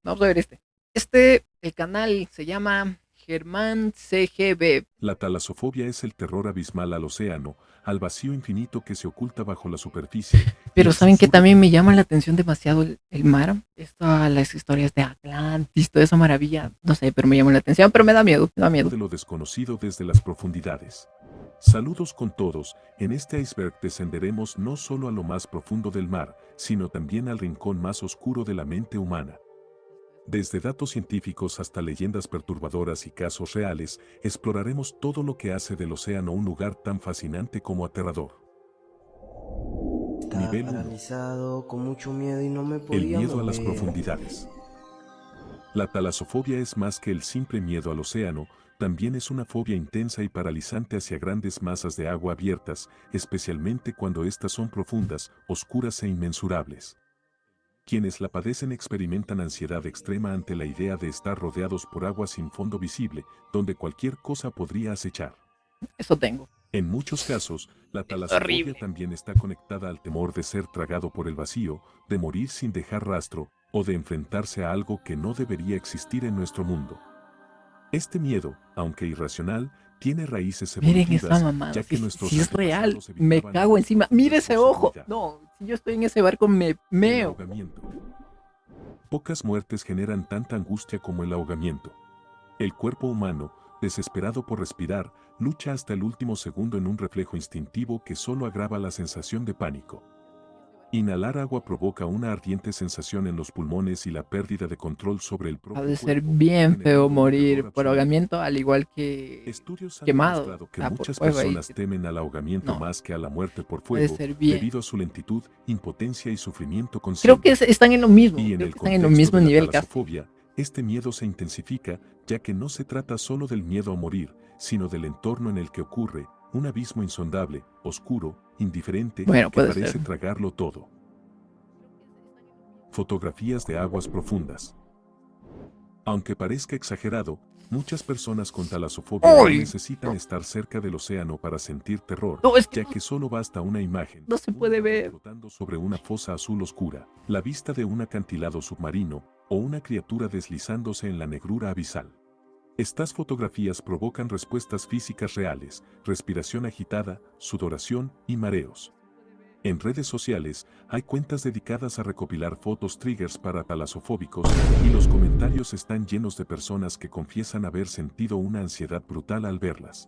Vamos a ver este. El canal se llama Germán CGB. La talasofobia es el terror abismal al océano, al vacío infinito que se oculta bajo la superficie y Pero al ¿saben que susurro también me llama la atención demasiado el mar? Las historias de Atlantis, toda esa maravilla. No sé, pero me llama la atención, pero me da miedo, me da miedo. de lo desconocido desde las profundidades. Saludos con todos, en este iceberg descenderemos no solo a lo más profundo del mar, sino también al rincón más oscuro de la mente humana. Desde datos científicos hasta leyendas perturbadoras y casos reales, exploraremos todo lo que hace del océano un lugar tan fascinante como aterrador. Estaba Nivel 1. paralizado con mucho miedo y no me El podía miedo a las mover. profundidades. La talasofobia es más que el simple miedo al océano, también es una fobia intensa y paralizante hacia grandes masas de agua abiertas, especialmente cuando éstas son profundas, oscuras e inmensurables. Quienes la padecen experimentan ansiedad extrema ante la idea de estar rodeados por agua sin fondo visible, donde cualquier cosa podría acechar. Eso tengo. En muchos casos, la Es talasofobia horrible. también está conectada al temor de ser tragado por el vacío, de morir sin dejar rastro, o de enfrentarse a algo que no debería existir en nuestro mundo. Este miedo, aunque irracional, tiene raíces Miren esa evolutivas, mamada, ya si, que si nuestros es real, antepasados me evitaban cago aguas encima. Mire profundas ese por ojo. seguridad. No, si yo estoy en ese barco me El meo. ahogamiento. Pocas muertes generan tanta angustia como el ahogamiento. El cuerpo humano, desesperado por respirar, lucha hasta el último segundo en un reflejo instintivo que solo agrava la sensación de pánico. Inhalar agua provoca una ardiente sensación en los pulmones y la pérdida de control sobre el Ha propio de ser cuerpo, bien feo generando un morir terror por absoluto. ahogamiento, al igual que Estudios han quemado. O demostrado que sea, por muchas fuego ahí. personas temen al ahogamiento No, más que a la muerte por ha de fuego, ser bien. debido a su lentitud, impotencia y sufrimiento Creo que consciente. están en lo mismo. Y en Creo el que están en lo contexto mismo de la nivel casi. talasofobia, este miedo se intensifica, ya que no se trata solo del miedo a morir, sino del entorno en el que ocurre, un abismo insondable, oscuro, indiferente, Bueno, que puede ser. parece tragarlo todo. Fotografías de aguas profundas. Aunque parezca exagerado, muchas personas con talasofobia no ¡Ay! necesitan estar cerca del océano para sentir terror, No, es que ya que solo basta una imagen, no se un puede nadador ver. flotando sobre una fosa azul oscura, la vista de un acantilado submarino, o una criatura deslizándose en la negrura abisal. Estas fotografías provocan respuestas físicas reales, respiración agitada, sudoración y mareos. En redes sociales, hay cuentas dedicadas a recopilar fotos triggers para talasofóbicos, y los comentarios están llenos de personas que confiesan haber sentido una ansiedad brutal al verlas.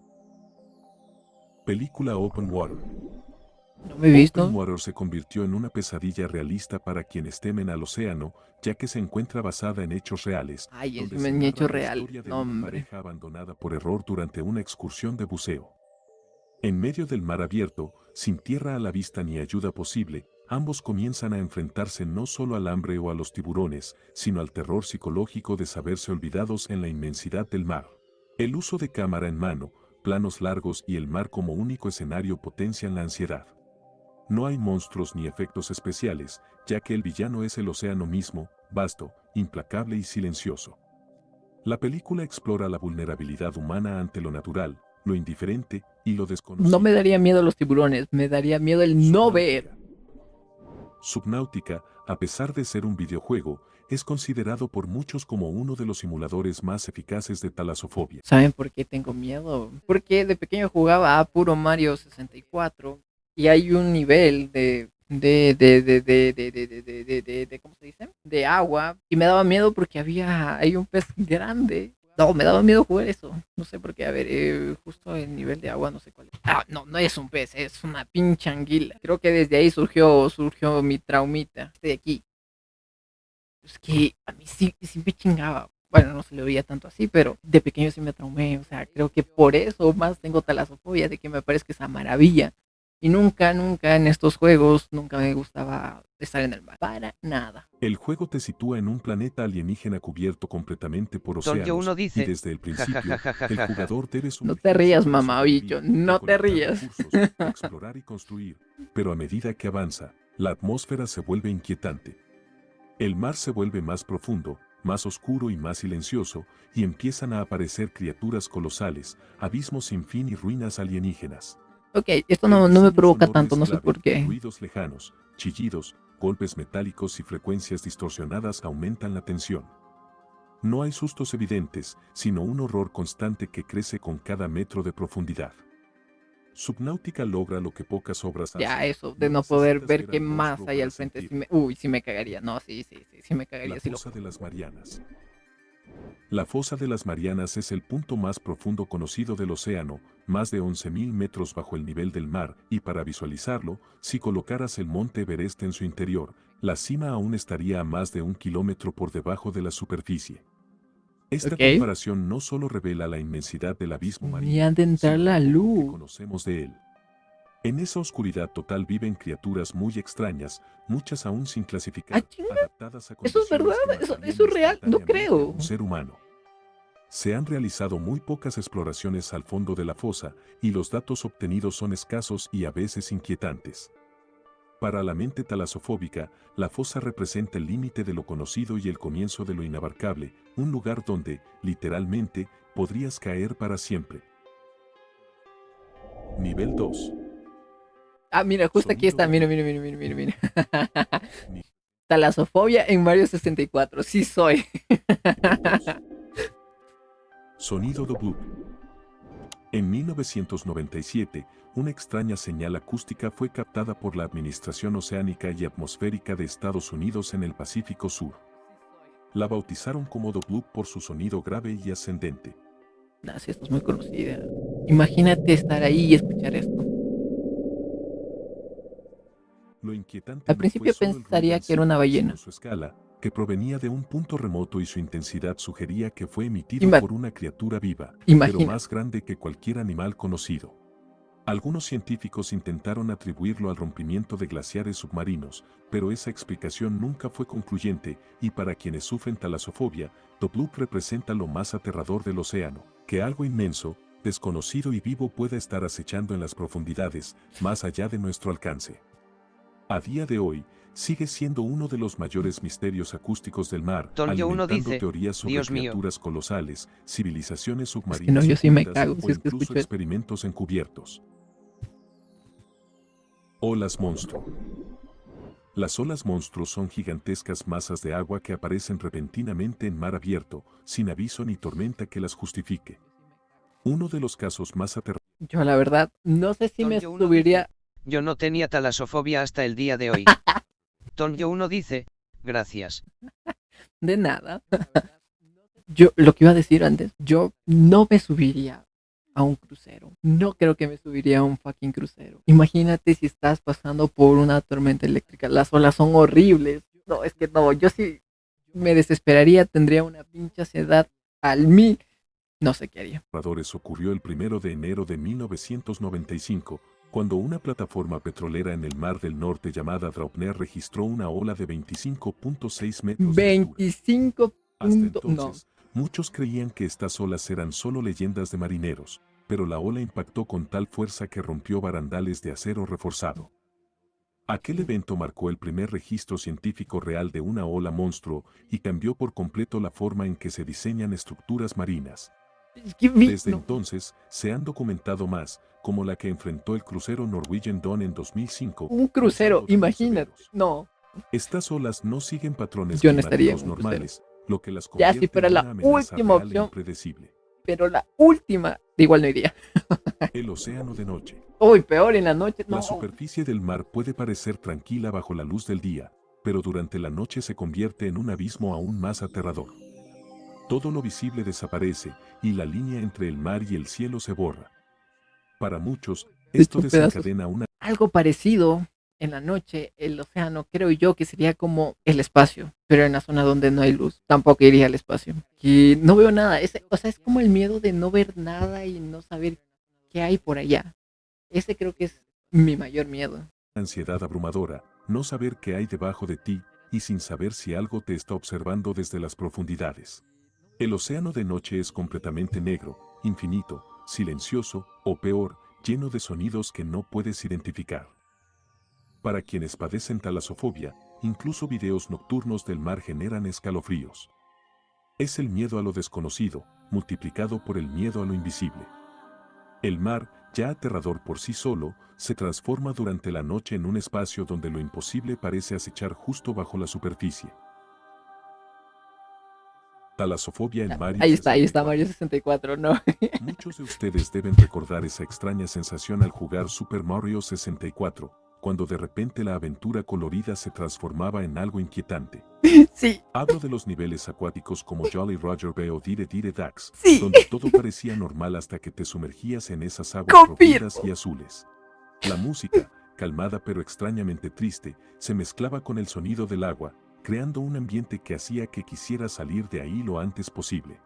Película Open Water. No me he Open visto. Water se convirtió en una pesadilla realista para quienes temen al océano, ya que se encuentra basada en hechos reales, Ay, donde encima se en narra hecho la real. historia de No, una hombre. pareja abandonada por error durante una excursión de buceo. En medio del mar abierto, sin tierra a la vista ni ayuda posible, ambos comienzan a enfrentarse no solo al hambre o a los tiburones, sino al terror psicológico de saberse olvidados en la inmensidad del mar. El uso de cámara en mano, planos largos y el mar como único escenario potencian la ansiedad. No hay monstruos ni efectos especiales, ya que el villano es el océano mismo, vasto, implacable y silencioso. La película explora la vulnerabilidad humana ante lo natural, lo indiferente y lo No me desconocido. daría miedo los tiburones. Me daría miedo el no ver. Subnáutica. Subnáutica, a pesar de ser un videojuego, es considerado por muchos como uno de los simuladores más eficaces de talasofobia. ¿Saben por qué tengo miedo? Porque de pequeño jugaba a puro Mario 64 y hay un nivel ¿cómo se dice? De agua y me daba miedo porque hay un pez grande. No, me daba miedo jugar eso. No sé por qué. A ver, justo el nivel de agua, no sé cuál es. Ah, no, no es un pez, es una pinche anguila. Creo que desde ahí surgió mi traumita. De aquí. Es que a mí sí me chingaba. Bueno, no se le veía tanto así, pero de pequeño sí me traumé. O sea, creo que por eso más tengo talasofobia, de que me parezca esa maravilla. Y nunca en estos juegos, nunca me gustaba estar en el mar. Para nada. El juego te sitúa en un planeta alienígena cubierto completamente por Soldier océanos, uno y dice, desde el ja ja ja principio, ja ja el ja ja. jugador debe No te sumergirse rías, para mamabicho. sobrevivir, No te recolectar rías. recursos, explorar y construir, pero a medida que avanza, la atmósfera se vuelve inquietante. El mar se vuelve más profundo, más oscuro y más silencioso, y empiezan a aparecer criaturas colosales, abismos sin fin y ruinas alienígenas. Ok, esto El no me diseño provoca sonoro tanto, es no sé clave, por qué. ruidos lejanos, chillidos, golpes metálicos y frecuencias distorsionadas aumentan la tensión. No hay sustos evidentes, sino un horror constante que crece con cada metro de profundidad. Subnáutica logra lo que pocas obras Ya hacen. eso, de no poder ver qué más hay al frente. Uy, sí me cagaría. No, sí me cagaría. La Sí fosa de las Marianas. La fosa de las Marianas es el punto más profundo conocido del océano, más de 11.000 metros bajo el nivel del mar, y para visualizarlo, si colocaras el monte Everest en su interior, la cima aún estaría a más de 1 kilómetro por debajo de la superficie. Esta Ok. comparación no solo revela la inmensidad del abismo Ni marino, han de entrar sino la lo que luz. conocemos de él. En esa oscuridad total viven criaturas muy extrañas, muchas aún sin Ah, clasificar, chinga. adaptadas a Eso es verdad. condiciones que Eso matarían es real. No instantáneamente a creo. un ser humano. Se han realizado muy pocas exploraciones al fondo de la fosa, y los datos obtenidos son escasos y a veces inquietantes. Para la mente talasofóbica, la fosa representa el límite de lo conocido y el comienzo de lo inabarcable, un lugar donde, literalmente, podrías caer para siempre. Nivel 2. Ah, mira, justo aquí está. Mira. Talasofobia en Mario 64. Sí soy. Nivel 2. Sonido Dobloop. En 1997, una extraña señal acústica fue captada por la Administración Oceánica y Atmosférica de Estados Unidos en el Pacífico Sur. La bautizaron como Dobloop por su sonido grave y ascendente. No, sí, esto es muy conocida. Imagínate estar ahí y escuchar esto. Lo inquietante Al no fue principio solo el ruido pensaría en que era sí, una sino ballena. su escala, que provenía de un punto remoto y su intensidad sugería que fue emitido Ima- por una criatura viva, pero Imagina. más grande que cualquier animal conocido. Algunos científicos intentaron atribuirlo al rompimiento de glaciares submarinos, pero esa explicación nunca fue concluyente, y para quienes sufren talasofobia, Dobloop representa lo más aterrador del océano, que algo inmenso, desconocido y vivo pueda estar acechando en las profundidades, más allá de nuestro alcance. A día de hoy, sigue siendo uno de los mayores misterios acústicos del mar, Tonyo 1 alimentando dice, teorías sobre Dios mío. criaturas colosales, civilizaciones Es que no, submarinas yo sí me ocultas cago o si es que incluso escucho esto. experimentos encubiertos. Olas monstruo. Las olas monstruo son gigantescas masas de agua que aparecen repentinamente en mar abierto, sin aviso ni tormenta que las justifique. Uno de los casos más aterradores. Yo la verdad, no sé si me Tonyo 1 subiría. dice, yo no tenía talasofobia hasta el día de hoy. Tonyo 1 dice, gracias. De nada. Yo, lo que iba a decir antes, yo no me subiría a un crucero. No creo que me subiría a un fucking crucero. Imagínate si estás pasando por una tormenta eléctrica. Las olas son horribles. No, es que no, yo sí me desesperaría, tendría una pinche ansiedad al 1000. No sé qué haría. Ocurrió el 1 de enero de 1995, cuando una plataforma petrolera en el Mar del Norte llamada Draupner registró una ola de 25.6 metros de altura. 25. Hasta No. entonces, muchos creían que estas olas eran solo leyendas de marineros, pero la ola impactó con tal fuerza que rompió barandales de acero reforzado. Aquel evento marcó el primer registro científico real de una ola monstruo y cambió por completo la forma en que se diseñan estructuras marinas. Desde entonces, se han documentado más, como la que enfrentó el crucero Norwegian Dawn en 2005. Un crucero, causando daños imagínate. severos. No, Estas olas no siguen patrones yo no estaría en climáticos un crucero. normales, lo que las Ya convierte si fuera en la una amenaza última real e opción, impredecible. pero la última, igual no iría. El océano de noche. Uy, peor en la noche. No. La superficie del mar puede parecer tranquila bajo la luz del día, pero durante la noche se convierte en un abismo aún más aterrador. Todo lo visible desaparece, y la línea entre el mar y el cielo se borra. Para muchos, Se esto echó pedazos. desencadena una Algo parecido en la noche, el océano, creo yo que sería como el espacio, pero en la zona donde no hay luz. Tampoco iría al espacio. Y no veo nada. O sea, es como el miedo de no ver nada y no saber qué hay por allá. Ese creo que es mi mayor miedo. ansiedad abrumadora, no saber qué hay debajo de ti, y sin saber si algo te está observando desde las profundidades. El océano de noche es completamente negro, infinito, silencioso, o peor, lleno de sonidos que no puedes identificar. Para quienes padecen talasofobia, incluso videos nocturnos del mar generan escalofríos. Es el miedo a lo desconocido, multiplicado por el miedo a lo invisible. El mar, ya aterrador por sí solo, se transforma durante la noche en un espacio donde lo imposible parece acechar justo bajo la superficie. Talasofobia en Mario Ahí 64. está Mario 64, ¿no? Muchos de ustedes deben recordar esa extraña sensación al jugar Super Mario 64, cuando de repente la aventura colorida se transformaba en algo inquietante. Sí, Hablo de los niveles acuáticos como Jolly Roger Bay o Dire Dire Dax, sí, donde todo parecía normal hasta que te sumergías en esas aguas confirmo. profundas y azules. La música, calmada pero extrañamente triste, se mezclaba con el sonido del agua, creando un ambiente que hacía que quisieras salir de ahí lo antes posible.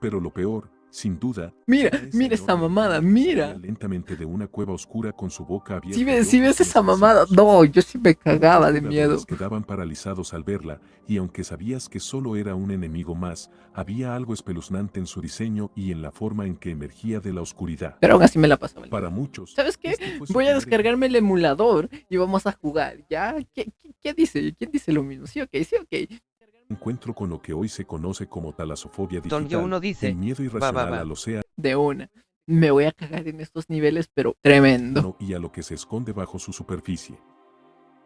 Pero lo peor, sin duda, Mira, era esa mira esa enorme mamada, anguila que salía mira. lentamente de una cueva oscura con su boca abierta Si y ves, si ojos ves esa mamada. inexpresivos. No, yo sí me cagaba Muchos de miedo. jugadores quedaban paralizados al verla, y aunque sabías que solo era un enemigo más, había algo espeluznante en su diseño y en la forma en que emergía de la oscuridad. Pero aún así me la pasaba. Para muchos, ¿Sabes qué? este fue su Voy a primer descargarme el emulador y vamos a jugar. ¿Ya? ¿Qué dice? ¿Quién dice lo mismo? Sí, ok, sí, ok. encuentro con lo que hoy se conoce como talasofobia Tonyo digital, 1 dice, el miedo va, irracional va. al océano De una. Me voy a cagar en estos niveles, pero tremendo. y a lo que se esconde bajo su superficie.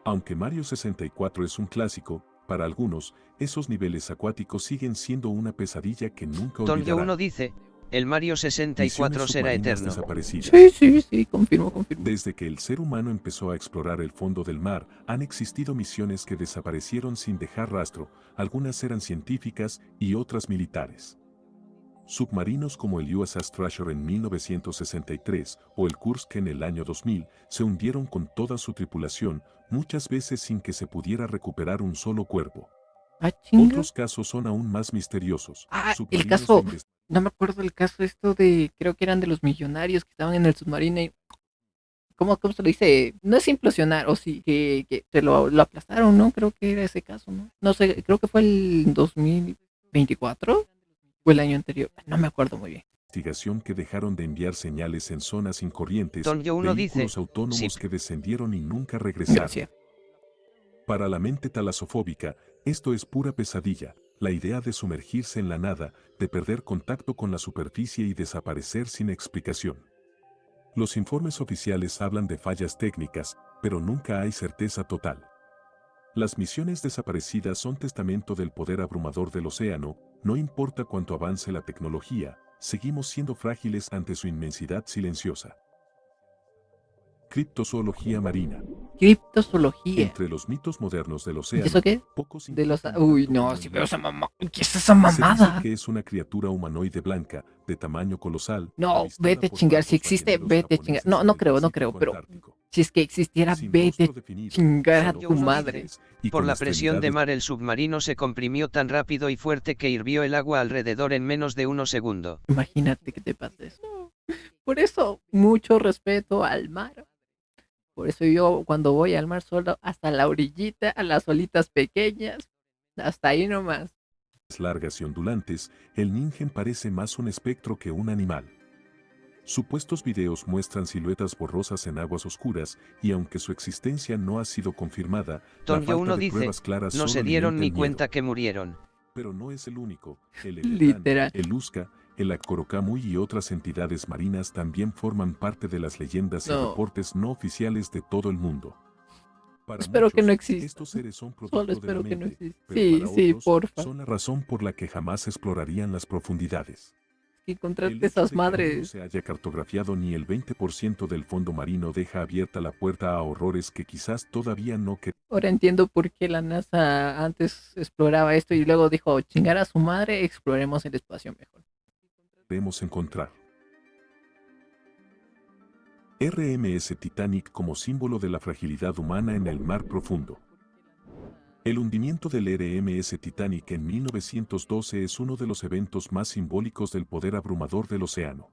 Aunque Mario 64 es un clásico, para algunos, esos niveles acuáticos siguen siendo una pesadilla que nunca Tonyo 1 olvidarán. dice, el Mario Misiones 64 será submarinas eterno. desaparecidas. Sí, confirmo. Desde que el ser humano empezó a explorar el fondo del mar, han existido misiones que desaparecieron sin dejar rastro, algunas eran científicas y otras militares. Submarinos como el USS Treasure en 1963 o el Kursk en el año 2000 se hundieron con toda su tripulación, muchas veces sin que se pudiera recuperar un solo cuerpo. Ah, chinga. Otros casos son aún más misteriosos. Ah, el Submarinos caso. de No me acuerdo el caso esto de. Creo que eran de los millonarios que estaban en el submarino y. ¿Cómo se lo dice? No es implosionar, o sí, que se lo aplastaron, ¿no? Creo que era ese caso, ¿no? No sé, creo que fue el 2024 o el año anterior. No me acuerdo muy bien. investigación que dejaron de enviar señales en zonas sin corrientes, Tonyo 1 dice, vehículos autónomos sí. que descendieron y nunca regresaron. Gracias. Para la mente talasofóbica, esto es pura pesadilla, la idea de sumergirse en la nada, de perder contacto con la superficie y desaparecer sin explicación. Los informes oficiales hablan de fallas técnicas, pero nunca hay certeza total. Las misiones desaparecidas son testamento del poder abrumador del océano, no importa cuánto avance la tecnología, seguimos siendo frágiles ante su inmensidad silenciosa. Criptozoología marina. Criptozoología. Entre los mitos modernos del ¿Y océano, eso qué? pocos De los. importan Uy, tanto no, como si el veo esa mar. mamá. ¿Qué es esa Se mamada? dice que es una criatura humanoide blanca, de tamaño colosal. No, avistada vete a por chingar. Si barcos existe, balleneros vete a chingar. japoneses No, en no el creo, Pacífico pero Antártico. si es que existiera, Sin vete rostro a definido, chingar a solo tu ojos madre. azules y Por con la presión de extremidades mar el submarino se comprimió tan rápido y fuerte que hirvió el agua alrededor en menos de 1 segundo. Imagínate que te pases. Por eso, mucho respeto al mar. Por eso yo cuando voy al mar solo hasta la orillita, a las olitas pequeñas, hasta ahí nomás. largas y ondulantes, el ningen parece más un espectro que un animal. Supuestos videos muestran siluetas borrosas en aguas oscuras y aunque su existencia no ha sido confirmada, la Tonyo falta 1 de dice, pruebas claras no solo se dieron alimenta ni el miedo. cuenta que murieron. Pero no es el único. El Literal. Leviatán, el Uzca, el Akorokamu y otras entidades marinas también forman parte de las leyendas y No. reportes no oficiales de todo el mundo. Para Espero que muchos, no exista. estos seres son Solo producto de espero la que no mente, exista. pero Sí, para sí, otros, porfa. son la razón por la que jamás explorarían las profundidades. Que El encontrarte hecho esas de que aún no madres. se haya cartografiado ni el 20% del fondo marino deja abierta la puerta a horrores que quizás todavía no Ahora entiendo por qué la NASA antes exploraba esto y luego dijo, chingar a su madre, exploremos el espacio mejor. queremos encontrar. RMS Titanic como símbolo de la fragilidad humana en el mar profundo. El hundimiento del RMS Titanic en 1912 es uno de los eventos más simbólicos del poder abrumador del océano.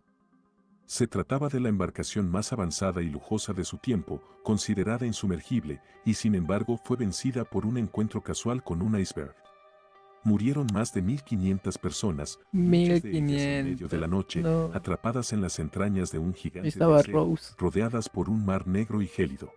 Se trataba de la embarcación más avanzada y lujosa de su tiempo, considerada insumergible, y sin embargo fue vencida por un encuentro casual con un iceberg. Murieron más de 1.500 personas, muchas de ellas en medio de la noche, No. atrapadas en las entrañas de un Ahí gigante de estaba acero, Rose. rodeadas por un mar negro y gélido.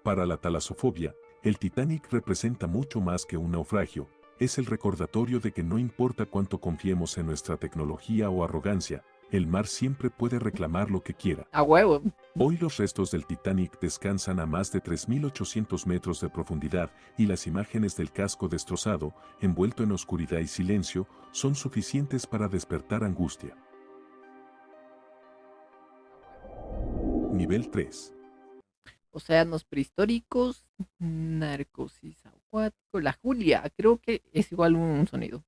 Para la talasofobia, el Titanic representa mucho más que un naufragio, es el recordatorio de que no importa cuánto confiemos en nuestra tecnología o arrogancia, el mar siempre puede reclamar lo que quiera. A huevo. Hoy los restos del Titanic descansan a más de 3.800 metros de profundidad y las imágenes del casco destrozado, envuelto en oscuridad y silencio, son suficientes para despertar angustia. Nivel 3. Océanos prehistóricos, narcosis acuático. La Julia, creo que es igual un sonido.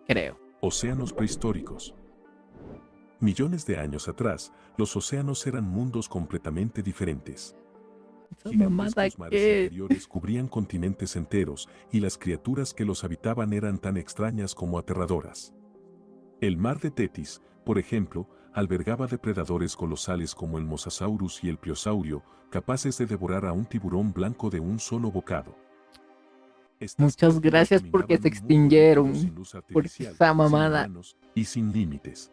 Creo. Océanos prehistóricos. Millones de años atrás, los océanos eran mundos completamente diferentes. Esa mamada Gigantescos mares que. interiores cubrían continentes enteros y las criaturas que los habitaban eran tan extrañas como aterradoras. El mar de Tetis, por ejemplo, albergaba depredadores colosales como el Mosasaurus y el Pliosaurio, capaces de devorar a un tiburón blanco de un solo bocado. Estas Muchas criaturas gracias porque se dominaban un mundo entero extinguieron. sin luz Porque artificial, esa sin mamada humanos y sin límites.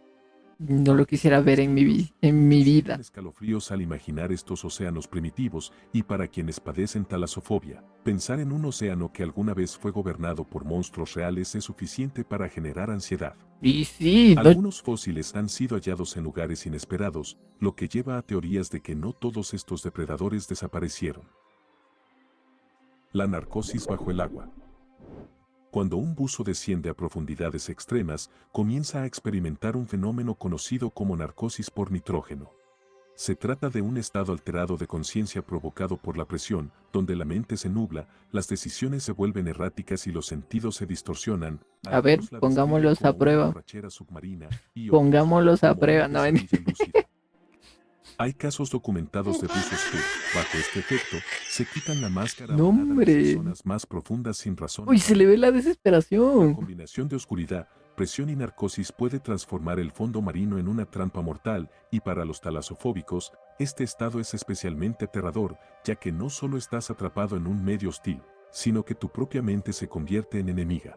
no lo quisiera ver en mi vida. Sienten escalofríos al imaginar estos océanos primitivos, y para quienes padecen talasofobia, pensar en un océano que alguna vez fue gobernado por monstruos reales es suficiente para generar ansiedad. Y sí, no, Algunos fósiles han sido hallados en lugares inesperados, lo que lleva a teorías de que no todos estos depredadores desaparecieron. La narcosis bajo el agua. Cuando un buzo desciende a profundidades extremas, comienza a experimentar un fenómeno conocido como narcosis por nitrógeno. Se trata de un estado alterado de conciencia provocado por la presión, donde la mente se nubla, las decisiones se vuelven erráticas y los sentidos se distorsionan. a ver, Algunos la pongámoslos describen a como una prueba. borrachera submarina y otros Pongámoslos a como prueba. una No, pesadilla lúcida. Hay casos documentados de buzos que, bajo este efecto, se quitan la máscara No, o nadan hacia hombre. zonas más profundas sin razón. Uy, se le ve la La desesperación. combinación de oscuridad, presión y narcosis puede transformar el fondo marino en una trampa mortal, y para los talasofóbicos, este estado es especialmente aterrador, ya que no solo estás atrapado en un medio hostil, sino que tu propia mente se convierte en enemiga.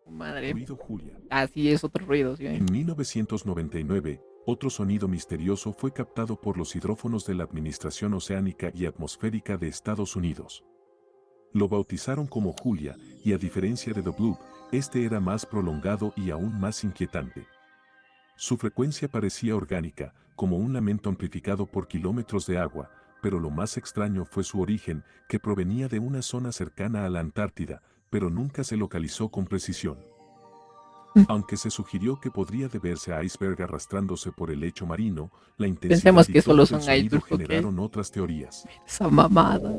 Madre. Ruido Julia. Así es otro ruido, ¿sí? En 1999, otro sonido misterioso fue captado por los hidrófonos de la Administración Oceánica y Atmosférica de Estados Unidos. Lo bautizaron como Julia, y a diferencia de The Bloop, este era más prolongado y aún más inquietante. Su frecuencia parecía orgánica, como un lamento amplificado por kilómetros de agua, pero lo más extraño fue su origen, que provenía de una zona cercana a la Antártida, pero nunca se localizó con precisión. Aunque se sugirió que podría deberse a iceberg arrastrándose por el lecho marino, la intensidad Pensemos y que solo tono del son sonido icebergs, ¿ok? generaron otras teorías. Esa mamada.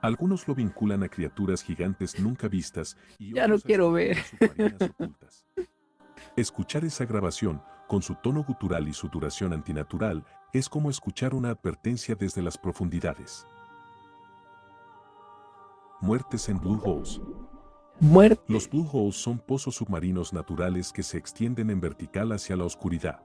Algunos lo vinculan a criaturas gigantes nunca vistas y Ya no otros a quiero ver. estructuras submarinas ocultas. Escuchar esa grabación, con su tono gutural y su duración antinatural, es como escuchar una advertencia desde las profundidades. Muertes en Blue Holes. Muerte. Los Blue Holes son pozos submarinos naturales que se extienden en vertical hacia la oscuridad.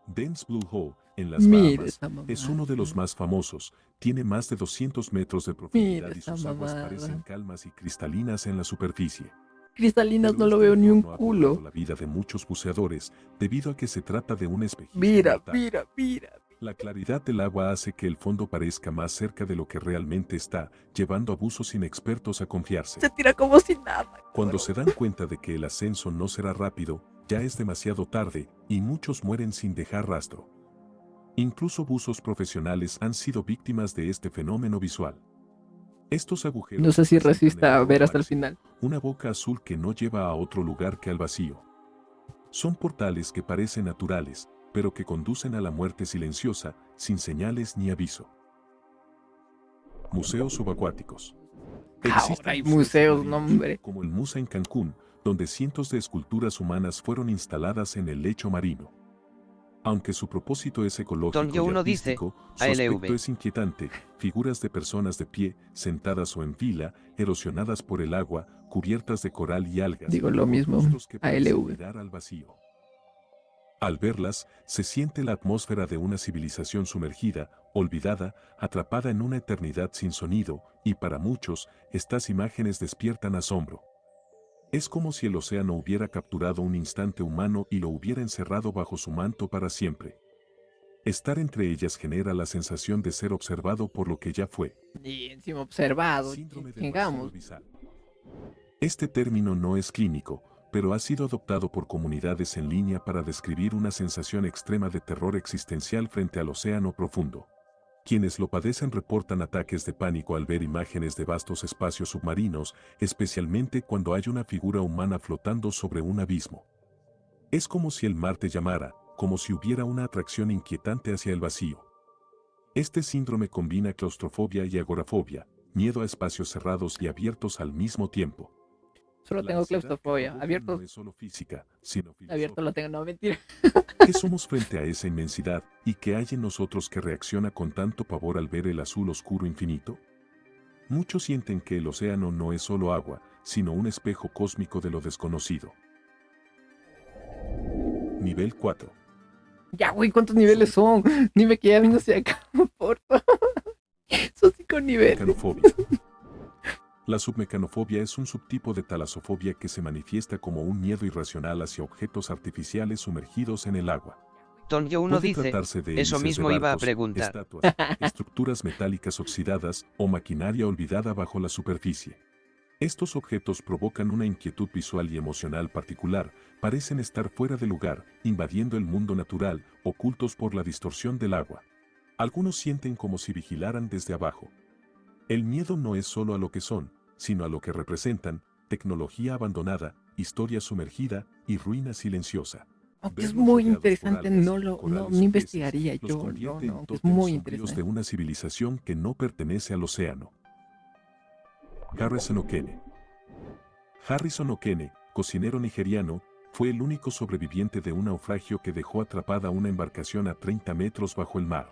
Dance Blue Hole, en las Mira Bahamas, esa mamada. es uno de los más famosos, tiene más de 200 metros de profundidad Mira y esa sus aguas mamada. parecen calmas y cristalinas en la superficie. Cristalinas Pero no lo este veo ni un entorno ha cobrado culo. la vida de muchos buceadores, debido a que se trata de un espejismo Mira, mortal. mira, mira. La claridad del agua hace que el fondo parezca más cerca de lo que realmente está, llevando a buzos inexpertos a confiarse. Se tira como si nada. Cuando cabrón. se dan cuenta de que el ascenso no será rápido, ya es demasiado tarde, y muchos mueren sin dejar rastro. Incluso buzos profesionales han sido víctimas de este fenómeno visual. Estos agujeros No sé si representan resista el a ver horror hasta el máximo, final. una boca azul que no lleva a otro lugar que al vacío. Son portales que parecen naturales, pero que conducen a la muerte silenciosa, sin señales ni aviso. Museos subacuáticos. Ahora hay museos, no, submarinos, hombre. como el Musa en Cancún, donde cientos de esculturas humanas fueron instaladas en el lecho marino. Aunque su propósito es ecológico Tonyo y 1 dice, artístico, su aspecto ALV. es inquietante, figuras de personas de pie, sentadas o en fila, erosionadas por el agua, cubiertas de coral y algas, Digo lo con mismo, rostros que parecen ALV. mirar al vacío. Al verlas, se siente la atmósfera de una civilización sumergida, olvidada, atrapada en una eternidad sin sonido, y para muchos, estas imágenes despiertan asombro. Es como si el océano hubiera capturado un instante humano y lo hubiera encerrado bajo su manto para siempre. Estar entre ellas genera la sensación de ser observado por lo que ya fue. Y encima observado, Síndrome del vacío chingamos. abisal. Este término no es clínico, pero ha sido adoptado por comunidades en línea para describir una sensación extrema de terror existencial frente al océano profundo. Quienes lo padecen reportan ataques de pánico al ver imágenes de vastos espacios submarinos, especialmente cuando hay una figura humana flotando sobre un abismo. Es como si el mar te llamara, como si hubiera una atracción inquietante hacia el vacío. Este síndrome combina claustrofobia y agorafobia, miedo a espacios cerrados y abiertos al mismo tiempo. Solo La tengo ansiedad que claustrofobia. provocan Abierto, no es solo física, sino abierto lo filosófica. tengo, no, mentira. ¿Qué somos frente a esa inmensidad y qué hay en nosotros que reacciona con tanto pavor al ver el azul oscuro infinito? Muchos sienten que el océano no es solo agua, sino un espejo cósmico de lo desconocido. Nivel 4. Ya, güey, ¿cuántos niveles son? Dime que ya vino hacia acá, por favor. Son 5 niveles. Mecanofobia. La submecanofobia es un subtipo de talasofobia que se manifiesta como un miedo irracional hacia objetos artificiales sumergidos en el agua. Tonyo 1 Puede dice, tratarse de eso hélices de mismo iba a barcos, preguntar. estatuas, estructuras metálicas oxidadas o maquinaria olvidada bajo la superficie. Estos objetos provocan una inquietud visual y emocional particular, parecen estar fuera de lugar, invadiendo el mundo natural, ocultos por la distorsión del agua. Algunos sienten como si vigilaran desde abajo. El miedo no es solo a lo que son, sino a lo que representan: tecnología abandonada, historia sumergida y ruina silenciosa. Aunque es Verlos muy rodeados por interesante, algas, no corales o peces, investigaría los yo, convierte en aunque es tótems muy sombríos de interesante. una civilización que no pertenece al océano. Harrison Okene. Harrison Okene, cocinero nigeriano, fue el único sobreviviente de un naufragio que dejó atrapada una embarcación a 30 metros bajo el mar.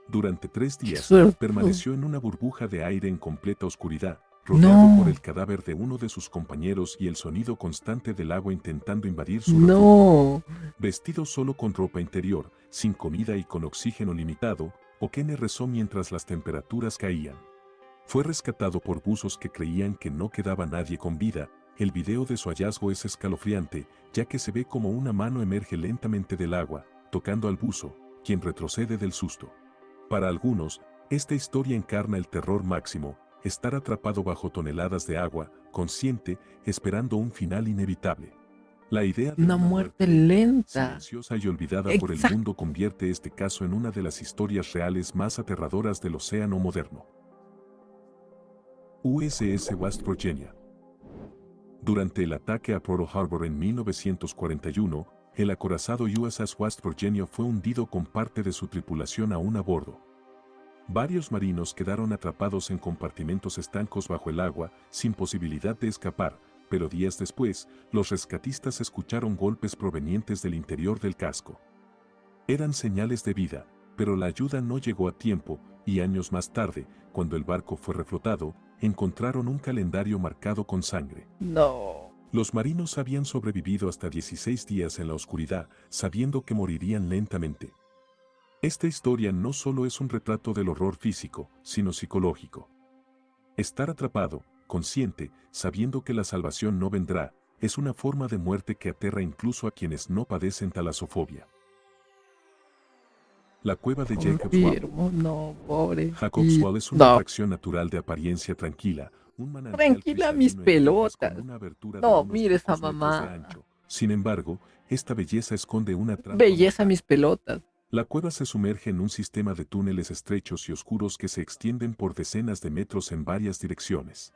Durante 3 días, Suerte. permaneció en una burbuja de aire en completa oscuridad, rodeado por No, el cadáver de uno de sus compañeros y el sonido constante del agua intentando invadir su refugio. no. Vestido solo con ropa interior, sin comida y con oxígeno limitado, Okene rezó mientras las temperaturas caían. Fue rescatado por buzos que creían que no quedaba nadie con vida. El video de su hallazgo es escalofriante, ya que se ve como una mano emerge lentamente del agua, tocando al buzo, quien retrocede del susto. Para algunos, esta historia encarna el terror máximo: estar atrapado bajo toneladas de agua, consciente, esperando un final inevitable. La idea de Una una muerte lenta, lenta. silenciosa y olvidada por el Exacto. mundo convierte este caso en una de las historias reales más aterradoras del océano moderno. USS West Virginia. Durante el ataque a Pearl Harbor en 1941, el acorazado USS West Virginia fue hundido con parte de su tripulación aún a bordo. Varios marinos quedaron atrapados en compartimentos estancos bajo el agua, sin posibilidad de escapar, pero días después, los rescatistas escucharon golpes provenientes del interior del casco. Eran señales de vida, pero la ayuda no llegó a tiempo, y años más tarde, cuando el barco fue reflotado, encontraron un calendario marcado con sangre. No. Los marinos habían sobrevivido hasta 16 días en la oscuridad, sabiendo que morirían lentamente. Esta historia no solo es un retrato del horror físico, sino psicológico. Estar atrapado, consciente, sabiendo que la salvación no vendrá, es una forma de muerte que aterra incluso a quienes no padecen talasofobia. La cueva de Jacob's Well. Confirmo, no, pobre. Jacob's Well es una No, atracción natural de apariencia tranquila, un manantial tranquila, mis cristalino en rocas pelotas. con una abertura No, de unos mire esa pocos metros de mamá. ancho. Sin embargo, esta belleza esconde una trampa Belleza, mortal. mis pelotas. La cueva se sumerge en un sistema de túneles estrechos y oscuros que se extienden por decenas de metros en varias direcciones.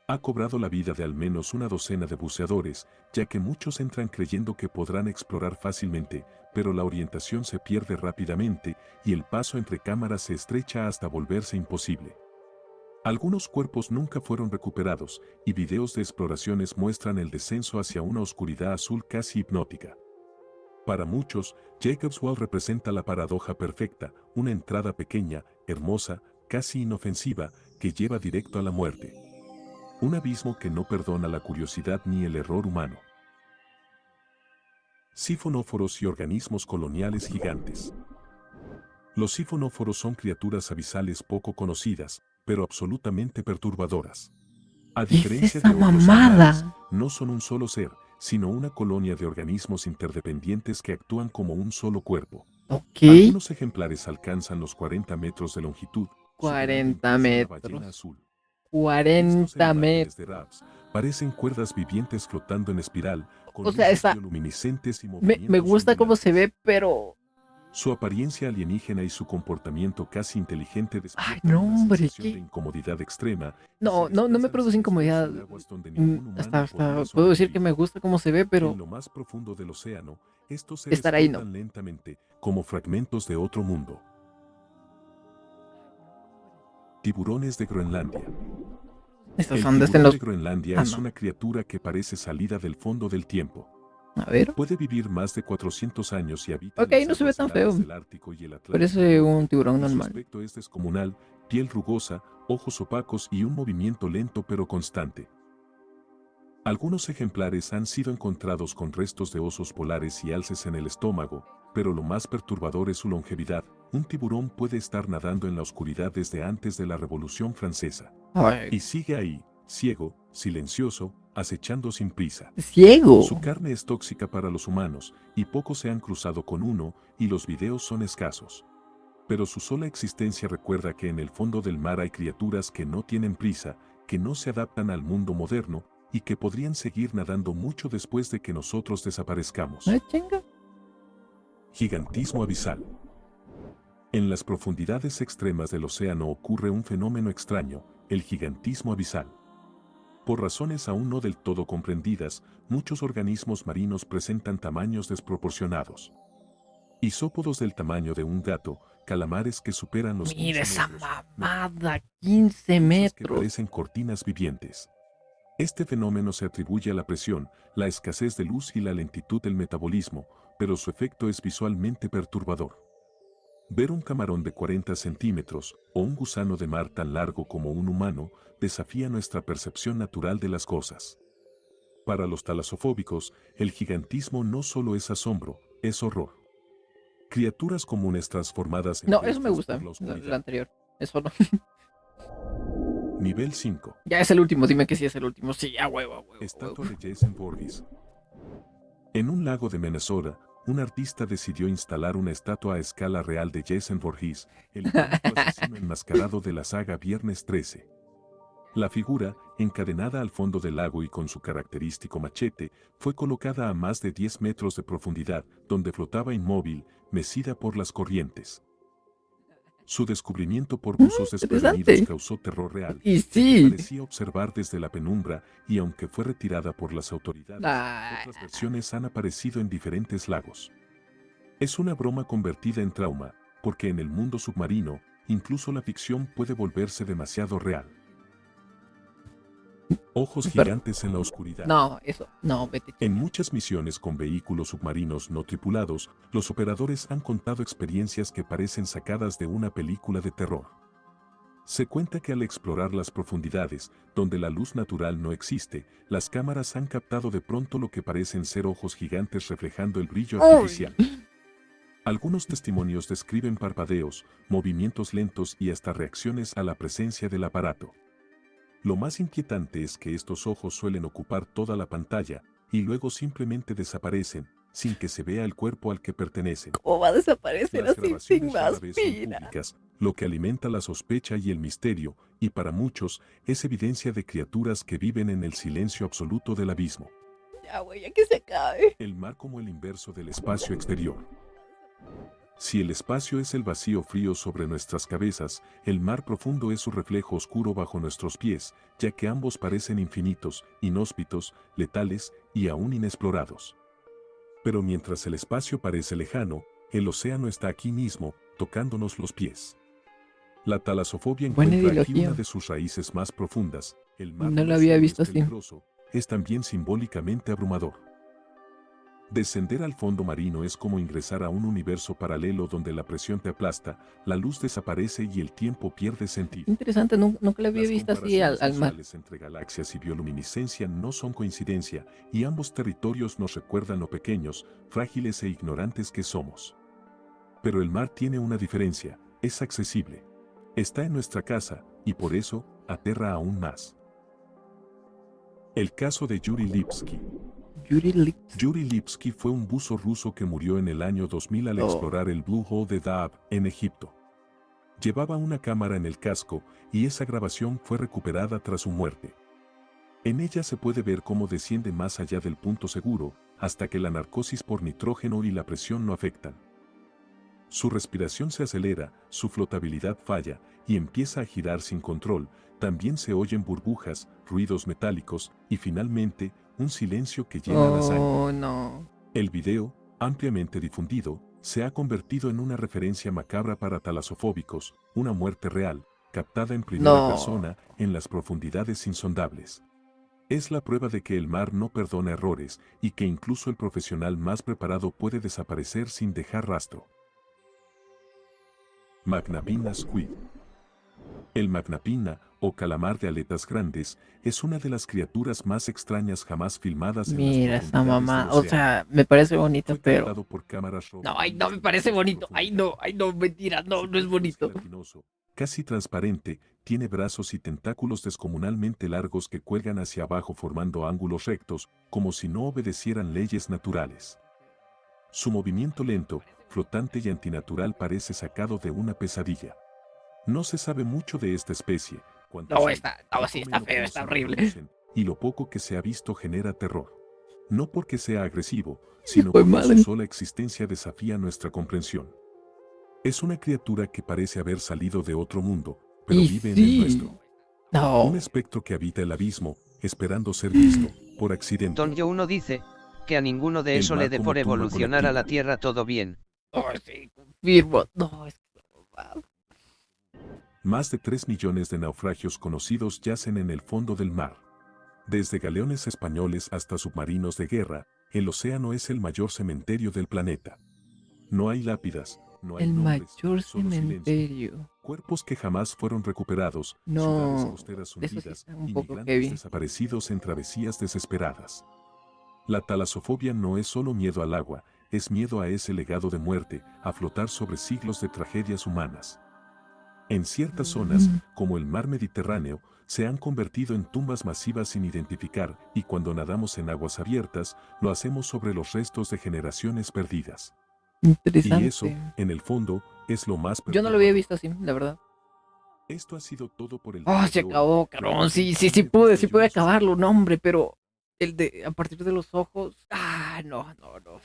Ha cobrado la vida de al menos una docena de buceadores, ya que muchos entran creyendo que podrán explorar fácilmente, pero la orientación se pierde rápidamente y el paso entre cámaras se estrecha hasta volverse imposible. Algunos cuerpos nunca fueron recuperados, y videos de exploraciones muestran el descenso hacia una oscuridad azul casi hipnótica. Para muchos, Jacob's Well representa la paradoja perfecta: una entrada pequeña, hermosa, casi inofensiva, que lleva directo a la muerte. Un abismo que no perdona la curiosidad ni el error humano. Sifonóforos y organismos coloniales gigantes. Los sifonóforos son criaturas abisales poco conocidas, pero absolutamente perturbadoras. A ¿Qué es diferencia esa de otros mamada? animales, no son un solo ser, sino una colonia de organismos interdependentes que actúan como un solo cuerpo. Ok, Algunos ejemplares alcanzan los 40 metros de longitud, superando 40 incluso a la ballena metros. azul. Estos 40 animales de metros. Raps parecen cuerdas vivientes flotando en espiral, O con sea, luces bioluminiscentes y me movimientos gusta cómo se ondulantes. ve, pero... Su apariencia alienígena y su comportamiento casi inteligente Ay, despiertan no, una hombre, sensación de ¿qué? incomodidad extrema y se No, no, no me desplazan produce incomodidad. silenciosos en aguas donde ningún humano podría Hasta puedo decir que sobrevivir. me gusta cómo se ve, En pero lo más profundo del océano, estos seres estar ahí no. flotan lentamente, como fragmentos de otro mundo. Tiburones de Groenlandia. Estas El son desde tiburón de los... Groenlandia Ah, es no. una criatura que parece salida del fondo del tiempo. A ver. Puede vivir más de 400 años y habita en Ok, las no se ve aguas tan feo. heladas del Ártico y el Atlántico Parece Norte, un tiburón y su normal. aspecto es descomunal, piel rugosa, ojos opacos y un movimiento lento pero constante. Algunos ejemplares han sido encontrados con restos de osos polares y alces en el estómago, pero lo más perturbador es su longevidad. Un tiburón puede estar nadando en la oscuridad desde antes de la Revolución Francesa. Ay, Y sigue ahí, ciego, silencioso, acechando sin prisa. ciego. Su carne es tóxica para los humanos, y pocos se han cruzado con uno, y los videos son escasos. Pero su sola existencia recuerda que en el fondo del mar hay criaturas que no tienen prisa, que no se adaptan al mundo moderno, y que podrían seguir nadando mucho después de que nosotros desaparezcamos. Ay, chinga. Gigantismo abisal. En las profundidades extremas del océano ocurre un fenómeno extraño, el gigantismo abisal. Por razones aún no del todo comprendidas, muchos organismos marinos presentan tamaños desproporcionados. Isópodos del tamaño de un gato, calamares que superan los Mira 15 esa metros, mamada. 15 medusas que metros. parecen cortinas vivientes. Este fenómeno se atribuye a la presión, la escasez de luz y la lentitud del metabolismo, pero su efecto es visualmente perturbador. Ver un camarón de 40 centímetros o un gusano de mar tan largo como un humano desafía nuestra percepción natural de las cosas. Para los talasofóbicos, el gigantismo no solo es asombro, es horror. Criaturas comunes transformadas en No, eso me bestias gusta. por la La oscuridad. anterior. Eso no. Nivel 5. Ya es el último. Dime que sí es el último. Sí, a huevo, a huevo, a huevo. Estatua de Jason Voorhees. En un lago de Minnesota, un artista decidió instalar una estatua a escala real de Jason Voorhees, el icónico asesino enmascarado de la saga Viernes 13. La figura, encadenada al fondo del lago y con su característico machete, fue colocada a más de 10 metros de profundidad, donde flotaba inmóvil, mecida por las corrientes. Su descubrimiento por buzos desprevenidos Interesante. causó terror real, Y ya que sí. parecía observar desde la penumbra, y aunque fue retirada por las autoridades, Ah, otras versiones han aparecido en diferentes lagos. Es una broma convertida en trauma, porque en el mundo submarino, incluso la ficción puede volverse demasiado real. Ojos pero, gigantes en la oscuridad. no, eso. No, vete. En muchas misiones con vehículos submarinos no tripulados, los operadores han contado experiencias que parecen sacadas de una película de terror. Se cuenta que al explorar las profundidades, donde la luz natural no existe, las cámaras han captado de pronto lo que parecen ser ojos gigantes reflejando el brillo artificial. Algunos testimonios describen parpadeos, movimientos lentos y hasta reacciones a la presencia del aparato. Lo más inquietante es que estos ojos suelen ocupar toda la pantalla, y luego simplemente desaparecen, sin que se vea el cuerpo al que pertenecen. ¿Cómo va a desaparecer Las así sin grabaciones más rara vez son pina? públicas, lo que alimenta la sospecha y el misterio, y para muchos, es evidencia de criaturas que viven en el silencio absoluto del abismo. Ya, güey, ya que se acabe. El mar como el inverso del espacio exterior. Si el espacio es el vacío frío sobre nuestras cabezas, el mar profundo es su reflejo oscuro bajo nuestros pies, ya que ambos parecen infinitos, inhóspitos, letales y aún inexplorados. Pero mientras el espacio parece lejano, el océano está aquí mismo, tocándonos los pies. La talasofobia Buena encuentra aquí ideología. una de sus raíces más profundas. El mar No lo no había solo visto es así. peligroso, es también simbólicamente abrumador. Descender al fondo marino es como ingresar a un universo paralelo donde la presión te aplasta, la luz desaparece y el tiempo pierde sentido. Interesante, nunca lo había Las visto así comparaciones al mar. visuales entre galaxias y bioluminiscencia no son coincidencia, y ambos territorios nos recuerdan lo pequeños, frágiles e ignorantes que somos. Pero el mar tiene una diferencia, es accesible. Está en nuestra casa, y por eso, aterra aún más. El caso de Yuri Lipsky. Yuri Lipsky fue un buzo ruso que murió en el año 2000 al Oh. explorar el Blue Hole de Dahab, en Egipto. Llevaba una cámara en el casco y esa grabación fue recuperada tras su muerte. En ella se puede ver cómo desciende más allá del punto seguro, hasta que la narcosis por nitrógeno y la presión no afectan. Su respiración se acelera, su flotabilidad falla y empieza a girar sin control. También se oyen burbujas, ruidos metálicos y finalmente un silencio que llena la sangre. Oh, no. El video, ampliamente difundido, se ha convertido en una referencia macabra para talasofóbicos, una muerte real, captada en primera No. persona en las profundidades insondables. Es la prueba de que el mar no perdona errores y que incluso el profesional más preparado puede desaparecer sin dejar rastro. Magnapina Squid. El magnapina, o calamar de aletas grandes, es una de las criaturas más extrañas jamás filmadas en las Mira esa profundidades mamá. del O océano. sea, me parece bonita, Fue pero. captado por cámaras No, ay, no me en parece las bonito. Ay, no, mentira. No, Su no es cuerpo bonito. gelatinoso, casi transparente, tiene brazos y tentáculos descomunalmente largos que cuelgan hacia abajo formando ángulos rectos, como si no obedecieran leyes naturales. Su movimiento lento, flotante y antinatural parece sacado de una pesadilla. No se sabe mucho de esta especie. Cuantos No, hay, no, sí, comen está lo feo, que no está se horrible. reproducen, y lo poco que se ha visto genera terror. No porque sea agresivo, sino Hijo de porque su madre. sola existencia desafía nuestra comprensión. Es una criatura que parece haber salido de otro mundo, pero Y vive en el sí. nuestro. Un No. espectro que habita el abismo, esperando ser visto, por accidente. Tonyo 1 dice, que a ninguno de El eso mar le dé como por tumba evolucionar a la colectiva. Tierra todo bien. No, sí, confirmo. No, es que. Más de 3 millones de naufragios conocidos yacen en el fondo del mar. Desde galeones españoles hasta submarinos de guerra, el océano es el mayor cementerio del planeta. No hay lápidas, no hay El nombres, mayor solo silencio. cementerio. Cuerpos que jamás fueron recuperados, No, ciudades costeras eso sí hundidas, está un poco inmigrantes heavy. desaparecidos en travesías desesperadas. La talasofobia no es solo miedo al agua, es miedo a ese legado de muerte, a flotar sobre siglos de tragedias humanas. En ciertas zonas, como el mar Mediterráneo, se han convertido en tumbas masivas sin identificar, y cuando nadamos en aguas abiertas, lo hacemos sobre los restos de generaciones perdidas. Y eso, Interesante. en el fondo, es lo más Yo no lo había perturbador. visto así, la verdad. Esto ha sido todo por el Oh, día se de hoy. acabó, cabrón. Sí, sí, sí pude acabarlo, no, hombre, pero el de a partir de los ojos. Ah, no.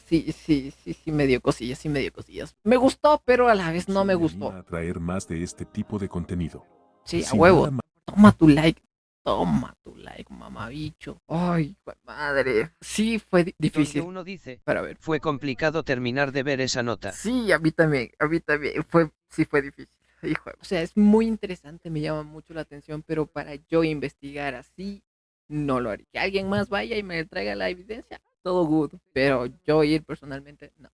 Sí, me dio cosillas, sí me dio cosillas. Me gustó, pero a la vez no me gustó. A traer más de este tipo de contenido. Sí, a Sin huevo. nada más. Toma tu like, mamabicho. Ay, madre. Sí, fue Tonyo difícil. 1 dice, Para ver. fue complicado terminar de ver esa nota. Sí, a mí también. Sí fue difícil. Hijo, o sea, es muy interesante, me llama mucho la atención, pero para yo investigar así, no lo haría. Que alguien más vaya y me traiga la evidencia, todo good. Pero yo ir personalmente, no.